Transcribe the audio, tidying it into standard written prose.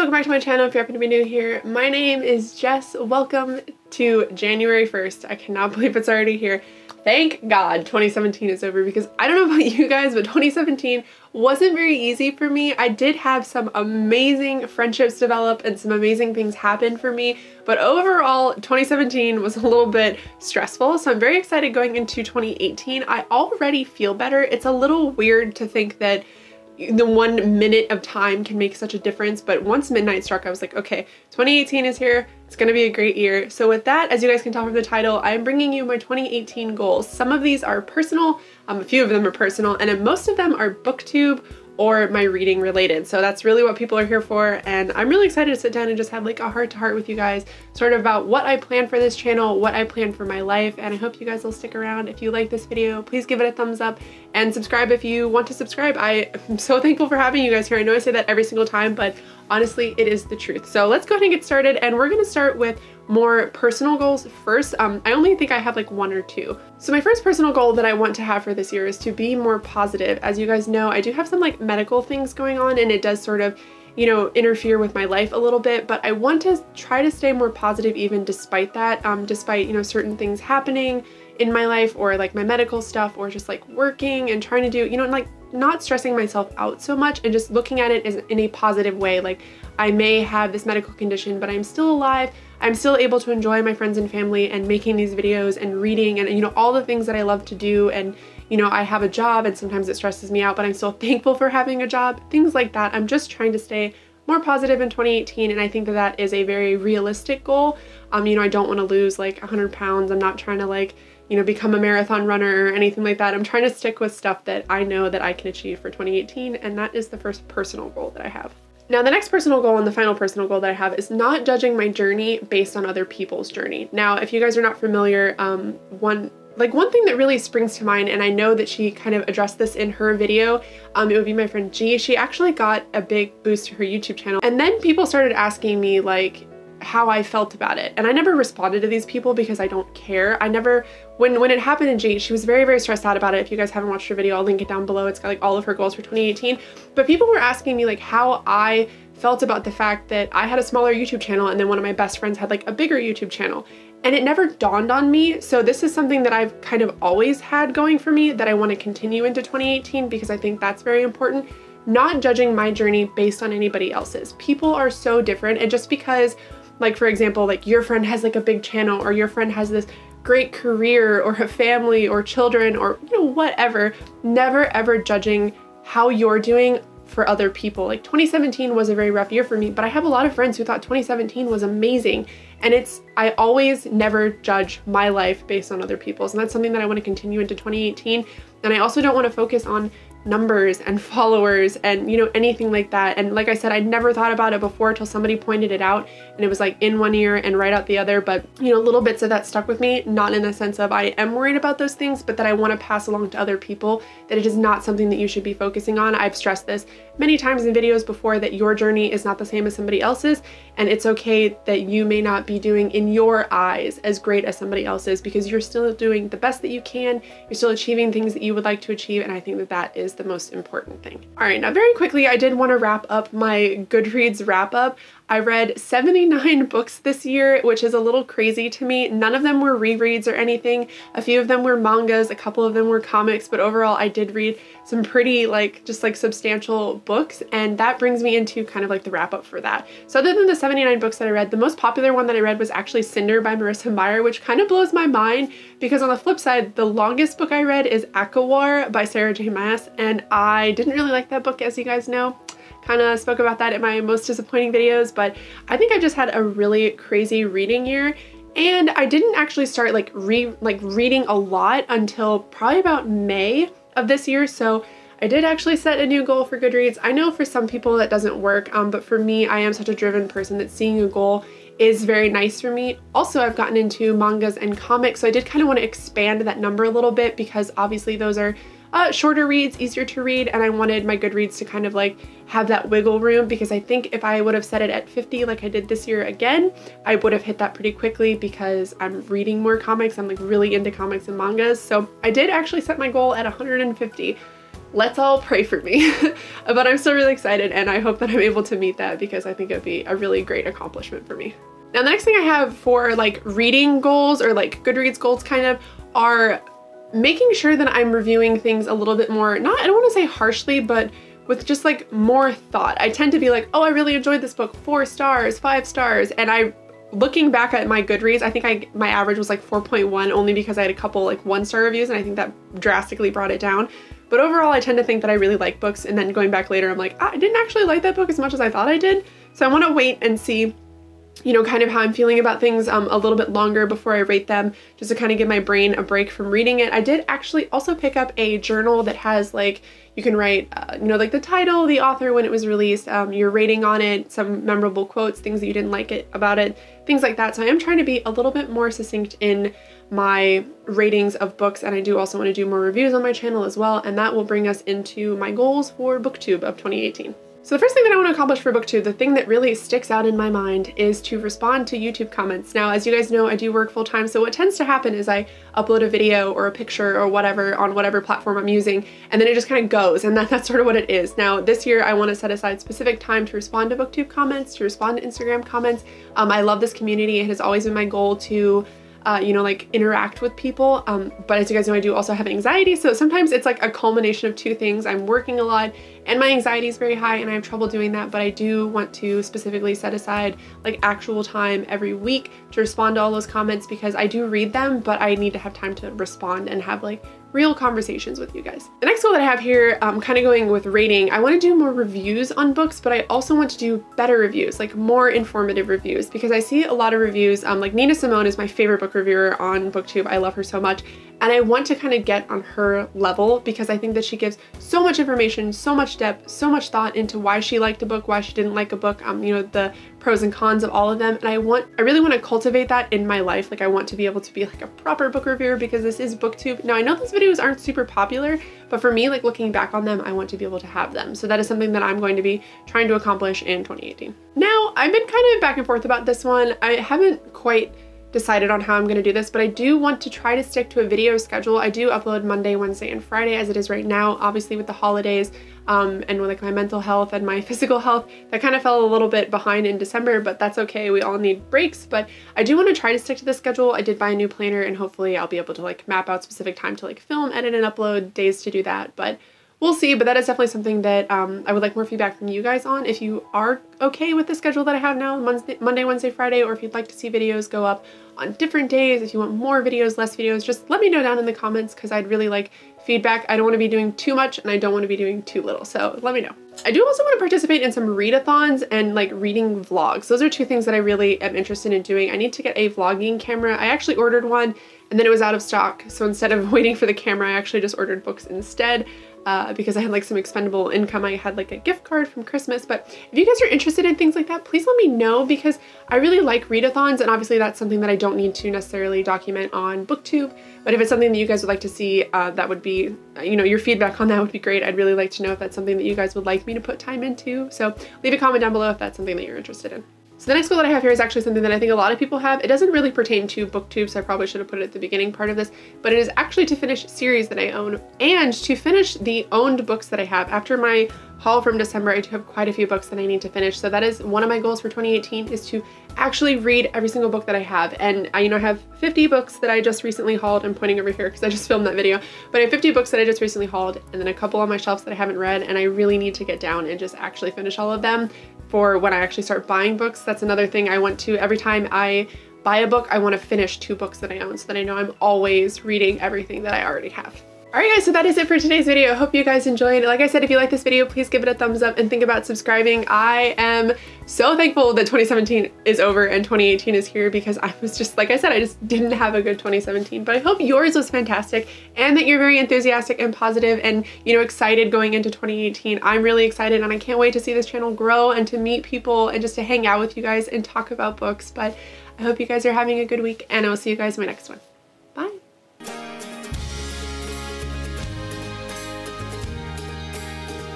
welcome back to my channel if you happen to be new here. My name is Jess. Welcome to January 1st. I cannot believe it's already here. Thank God 2017 is over, because I don't know about you guys, but 2017 wasn't very easy for me. I did have some amazing friendships develop and some amazing things happen for me, but overall 2017 was a little bit stressful. So I'm very excited going into 2018. I already feel better. It's a little weird to think that the 1 minute of time can make such a difference, but once midnight struck, I was like, okay, 2018 is here. It's gonna be a great year. So with that, as you guys can tell from the title, I'm bringing you my 2018 goals. Some of these are personal, a few of them are personal, and then most of them are Booktube or my reading related. So that's really what people are here for, and I'm really excited to sit down and just have like a heart-to-heart with you guys, sort of about what I plan for this channel, what I plan for my life, and I hope you guys will stick around. If you like this video, please give it a thumbs up and subscribe if you want to subscribe. I am so thankful for having you guys here. I know I say that every single time, but honestly, it is the truth. So let's go ahead and get started, and we're gonna start with more personal goals first. I only think I have like 1 or 2. So my first personal goal that I want to have for this year is to be more positive. As you guys know, I do have some like medical things going on, and it does sort of, you know, interfere with my life a little bit, but I want to try to stay more positive even despite that, despite, you know, certain things happening in my life, or like my medical stuff, or just like working and trying to do, you know, like not stressing myself out so much and just looking at it as in a positive way. Like, I may have this medical condition, but I'm still alive. I'm still able to enjoy my friends and family and making these videos and reading and, you know, all the things that I love to do. And, you know, I have a job and sometimes it stresses me out, but I'm still thankful for having a job, things like that. I'm just trying to stay more positive in 2018, and I think that that is a very realistic goal. You know, I don't want to lose like 100 pounds. I'm not trying to like, you know, become a marathon runner or anything like that. I'm trying to stick with stuff that I know that I can achieve for 2018, and that is the first personal goal that I have. Now, the next personal goal and the final personal goal that I have is not judging my journey based on other people's journey. Now, if you guys are not familiar, one thing that really springs to mind, and I know that she kind of addressed this in her video, it would be my friend G. She actually got a big boost to her YouTube channel, and then people started asking me like how I felt about it. And I never responded to these people because I don't care. I never, when it happened in G, she was very, very stressed out about it. If you guys haven't watched her video, I'll link it down below. It's got like all of her goals for 2018. But people were asking me like how I felt about the fact that I had a smaller YouTube channel and then one of my best friends had like a bigger YouTube channel. And it never dawned on me. So this is something that I've kind of always had going for me that I want to continue into 2018, because I think that's very important. Not judging my journey based on anybody else's. People are so different, and just because, like, for example, like your friend has like a big channel, or your friend has this great career or a family or children or, you know, whatever, never ever judging how you're doing for other people. Like 2017 was a very rough year for me, but I have a lot of friends who thought 2017 was amazing. And I always never judge my life based on other people's. And that's something that I want to continue into 2018. And I also don't want to focus on numbers and followers and, you know, anything like that. And like I said, I'd never thought about it before till somebody pointed it out, and it was like in one ear and right out the other. But, you know, little bits of that stuck with me, not in the sense of I am worried about those things, but that I want to pass along to other people that it is not something that you should be focusing on. I've stressed this many times in videos before, that your journey is not the same as somebody else's, and it's okay that you may not be doing in your eyes as great as somebody else's, because you're still doing the best that you can. You're still achieving things that you would like to achieve, and I think that that is the most important thing. All right, now very quickly, I did want to wrap up my Goodreads wrap up. I read 79 books this year, which is a little crazy to me. None of them were rereads or anything. A few of them were mangas, a couple of them were comics, but overall I did read some pretty just substantial books, and that brings me into kind of like the wrap up for that. So other than the 79 books that I read, the most popular one that I read was actually Cinder by Marissa Meyer, which kind of blows my mind, because on the flip side, the longest book I read is Akawar by Sarah J. Maas, and I didn't really like that book, as you guys know. Kind of spoke about that in my most disappointing videos, but I think I just had a really crazy reading year, and I didn't actually start reading a lot until probably about May of this year. So I did actually set a new goal for Goodreads. I know for some people that doesn't work, but for me, I am such a driven person that seeing a goal is very nice for me. Also, I've gotten into mangas and comics, so I did kind of want to expand that number a little bit, because obviously those are shorter reads, easier to read, and I wanted my Goodreads to kind of like have that wiggle room, because I think if I would have set it at 50 like I did this year again, I would have hit that pretty quickly, because I'm reading more comics. I'm like really into comics and mangas. So I did actually set my goal at 150, let's all pray for me. But I'm still really excited, and I hope that I'm able to meet that because I think it'd be a really great accomplishment for me. Now, the next thing I have for like reading goals or like Goodreads goals kind of are making sure that I'm reviewing things a little bit more, not, I don't want to say harshly, but with just like more thought. I tend to be like, oh, I really enjoyed this book, 4 stars, 5 stars. And looking back at my Goodreads, I think my average was like 4.1 only because I had a couple like 1-star reviews, and I think that drastically brought it down. But overall, I tend to think that I really like books, and then going back later, I'm like, I didn't actually like that book as much as I thought I did. So I want to wait and see, you know, kind of how I'm feeling about things a little bit longer before I rate them, just to kind of give my brain a break from reading it. I did actually also pick up a journal that has like, you can write, you know, like the title, the author, when it was released, your rating on it, some memorable quotes, things that you didn't like about it, things like that. So I am trying to be a little bit more succinct in my ratings of books, and I do also want to do more reviews on my channel as well, and that will bring us into my goals for Booktube of 2018. So the first thing that I want to accomplish for Booktube, the thing that really sticks out in my mind, is to respond to YouTube comments. Now, as you guys know, I do work full time, so what tends to happen is I upload a video or a picture or whatever on whatever platform I'm using, and then it just kind of goes, and that's sort of what it is. Now, this year, I want to set aside specific time to respond to Booktube comments, to respond to Instagram comments. I love this community. It has always been my goal to you know, like interact with people. But as you guys know, I do also have anxiety. So sometimes it's like a culmination of 2 things. I'm working a lot and my anxiety is very high and I have trouble doing that. But I do want to specifically set aside like actual time every week to respond to all those comments, because I do read them, but I need to have time to respond and have like real conversations with you guys. The next goal that I have here, kind of going with rating, I want to do more reviews on books, but I also want to do better reviews, like more informative reviews, because I see a lot of reviews, like Nina Simone is my favorite book reviewer on Booktube. I love her so much. And I want to kind of get on her level because I think that she gives so much information, so much depth, so much thought into why she liked a book, why she didn't like a book, you know, the pros and cons of all of them. And I really want to cultivate that in my life. Like I want to be able to be like a proper book reviewer because this is Booktube. Now I know these videos aren't super popular, but for me, like looking back on them, I want to be able to have them. So that is something that I'm going to be trying to accomplish in 2018. Now, I've been kind of back and forth about this one. I haven't quite decided on how I'm going to do this, but I do want to try to stick to a video schedule. I do upload Monday, Wednesday, and Friday as it is right now. Obviously with the holidays and with like my mental health and my physical health, that kind of fell a little bit behind in December, but that's okay. We all need breaks, but I do want to try to stick to the schedule. I did buy a new planner and hopefully I'll be able to like map out specific time to like film, edit, and upload, days to do that, but we'll see. But that is definitely something that I would like more feedback from you guys on. If you are okay with the schedule that I have now, Monday, Wednesday, Friday, or if you'd like to see videos go up on different days, if you want more videos, less videos, just let me know down in the comments because I'd really like feedback. I don't want to be doing too much and I don't want to be doing too little, so let me know. I do also want to participate in some readathons and like reading vlogs. Those are 2 things that I really am interested in doing. I need to get a vlogging camera. I actually ordered one and then it was out of stock, so instead of waiting for the camera, I actually just ordered books instead. Because I had like some expendable income. I had like a gift card from Christmas, but if you guys are interested in things like that, please let me know because I really like readathons, and obviously that's something that I don't need to necessarily document on Booktube, but if it's something that you guys would like to see, that would be, you know, your feedback on that would be great. I'd really like to know if that's something that you guys would like me to put time into, so leave a comment down below if that's something that you're interested in. So the next goal that I have here is actually something that I think a lot of people have. It doesn't really pertain to Booktube, so I probably should have put it at the beginning part of this, but it is actually to finish series that I own and to finish the owned books that I have. After my haul from December, I do have quite a few books that I need to finish. So that is one of my goals for 2018, is to actually read every single book that I have. And I, you know, have 50 books that I just recently hauled. I'm pointing over here because I just filmed that video, but I have 50 books that I just recently hauled and then a couple on my shelves that I haven't read, and I really need to get down and just actually finish all of them for when I actually start buying books. That's another thing I want to, every time I buy a book, I want to finish 2 books that I own so that I know I'm always reading everything that I already have. Alright guys, so that is it for today's video. I hope you guys enjoyed. Like I said, if you like this video, please give it a thumbs up and think about subscribing. I am so thankful that 2017 is over and 2018 is here because I was just, like I said, I just didn't have a good 2017, but I hope yours was fantastic and that you're very enthusiastic and positive and, you know, excited going into 2018. I'm really excited and I can't wait to see this channel grow and to meet people and just to hang out with you guys and talk about books. But I hope you guys are having a good week and I will see you guys in my next one.